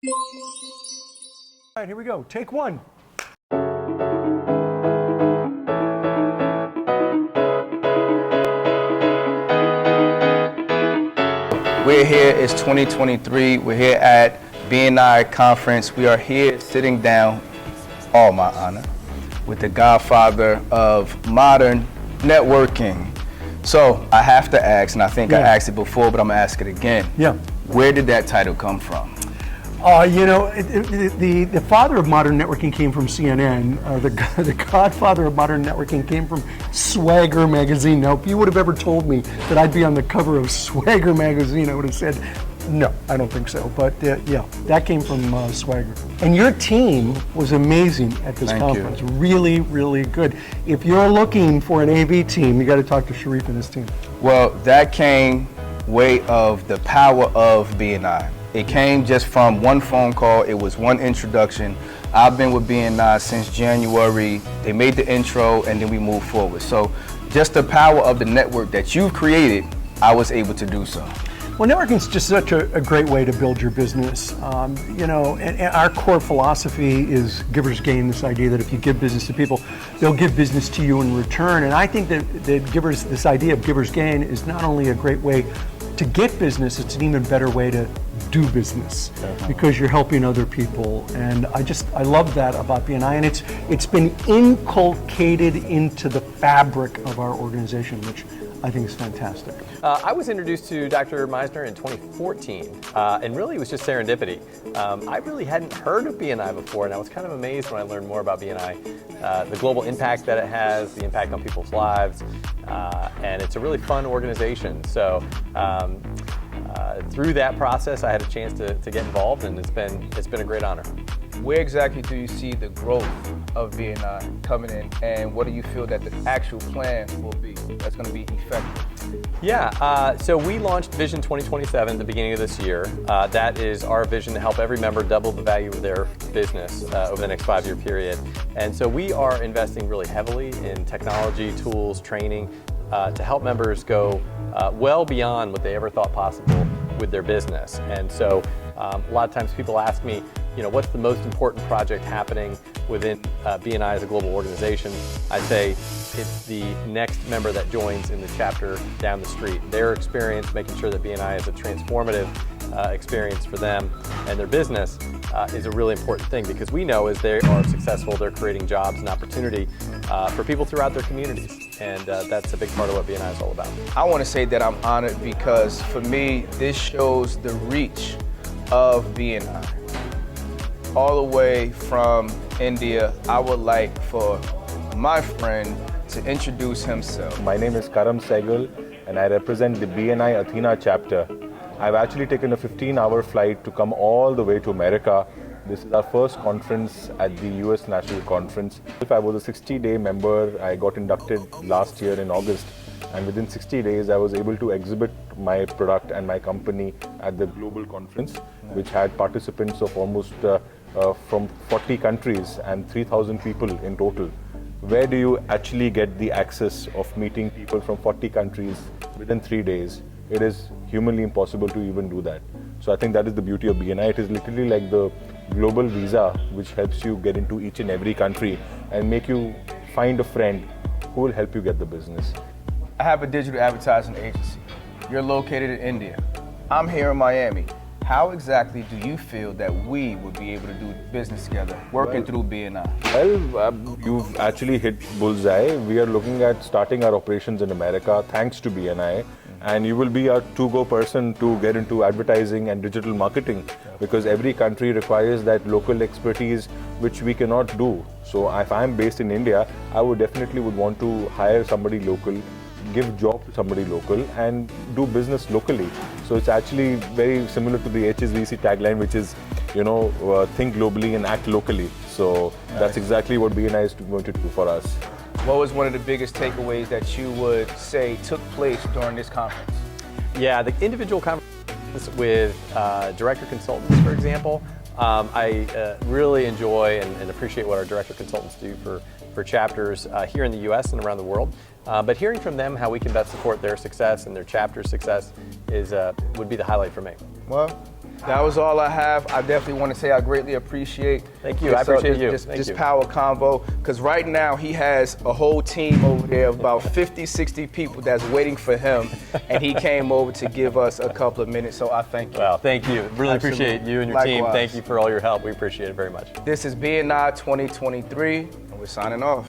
All right, here we go. Take one. We're here, it's 2023. We're here at BNI Conference. We are here sitting down, all my honor, with the godfather of modern networking. So I have to ask, and I think I asked it before, but I'm gonna ask it again. Yeah. Where did that title come from? The father of modern networking came from CNN. The godfather of modern networking came from Swagger magazine. Now, if you would have ever told me that I'd be on the cover of Swagger magazine, I would have said, no, I don't think so. But yeah, that came from Swagger. And your team was amazing at this conference. Really, really good. If you're looking for an AV team, you got to talk to Sharif and his team. Well, that came way of the power of BNI. It came just from one phone call. It was one introduction. I've been with BNI since January. They made the intro and then we moved forward. So just the power of the network that you've created, I was able to do so. Well, networking is just such a great way to build your business. And our core philosophy is givers gain, this idea that if you give business to people, they'll give business to you in return. And I think that this idea of givers gain is not only a great way to get business, it's an even better way to do business because you're helping other people. And I love that about BNI, and it's been inculcated into the fabric of our organization, which I think is fantastic. I was introduced to Dr. Misner in 2014, and really it was just serendipity. I really hadn't heard of BNI before, and I was kind of amazed when I learned more about BNI, the global impact that it has, the impact on people's lives, and it's a really fun organization. So through that process, I had a chance to get involved, and it's been a great honor. Where exactly do you see the growth of BNI coming in, and what do you feel that the actual plan will be that's going to be effective? Yeah, so we launched Vision 2027 at the beginning of this year. That is our vision to help every member double the value of their business over the next 5-year period. And so we are investing really heavily in technology, tools, training to help members go well beyond what they ever thought possible with their business. And so a lot of times people ask me, what's the most important project happening within BNI as a global organization? I say it's the next member that joins in the chapter down the street. Their experience, making sure that BNI is a transformative experience for them and their business is a really important thing, because we know as they are successful, they're creating jobs and opportunity for people throughout their communities. And that's a big part of what BNI is all about. I want to say that I'm honored because for me, this shows the reach of BNI. All the way from India, I would like for my friend to introduce himself. My name is Karam Sehgal and I represent the BNI Athena chapter. I've actually taken a 15-hour flight to come all the way to America. This is our first conference at the US National Conference. If I was a 60-day member, I got inducted last year in August, and within 60 days I was able to exhibit my product and my company at the global conference, which had participants of almost from 40 countries and 3,000 people in total. Where do you actually get the access of meeting people from 40 countries within 3 days? It is humanly impossible to even do that. So I think that is the beauty of BNI. It is literally like the global visa, which helps you get into each and every country and make you find a friend who will help you get the business. I have a digital advertising agency. You're located in India. I'm here in Miami. How exactly do you feel that we would be able to do business together, working through BNI? Well, you've actually hit bullseye. We are looking at starting our operations in America thanks to BNI. And you will be our to-go person to get into advertising and digital marketing, because every country requires that local expertise which we cannot do. So if I'm based in India, I would definitely want to hire somebody local, give job to somebody local and do business locally. So it's actually very similar to the HSBC tagline, which is, think globally and act locally. So that's exactly what BNI is going to do for us. What was one of the biggest takeaways that you would say took place during this conference? Yeah, the individual conversations with director consultants, for example, I really enjoy and appreciate what our director consultants do for chapters here in the US and around the world. But hearing from them how we can best support their success and their chapter's success would be the highlight for me. Well, That was all I have. I definitely want to say I greatly appreciate. Thank you. I appreciate you. Thank This you. power convo, because right now he has a whole team over there of about 50, 60 people that's waiting for him, and he came over to give us a couple of minutes, so I thank you. Well, thank you. Really appreciate you and your team. Likewise. Thank you for all your help. We appreciate it very much. This is BNI 2023, and we're signing off.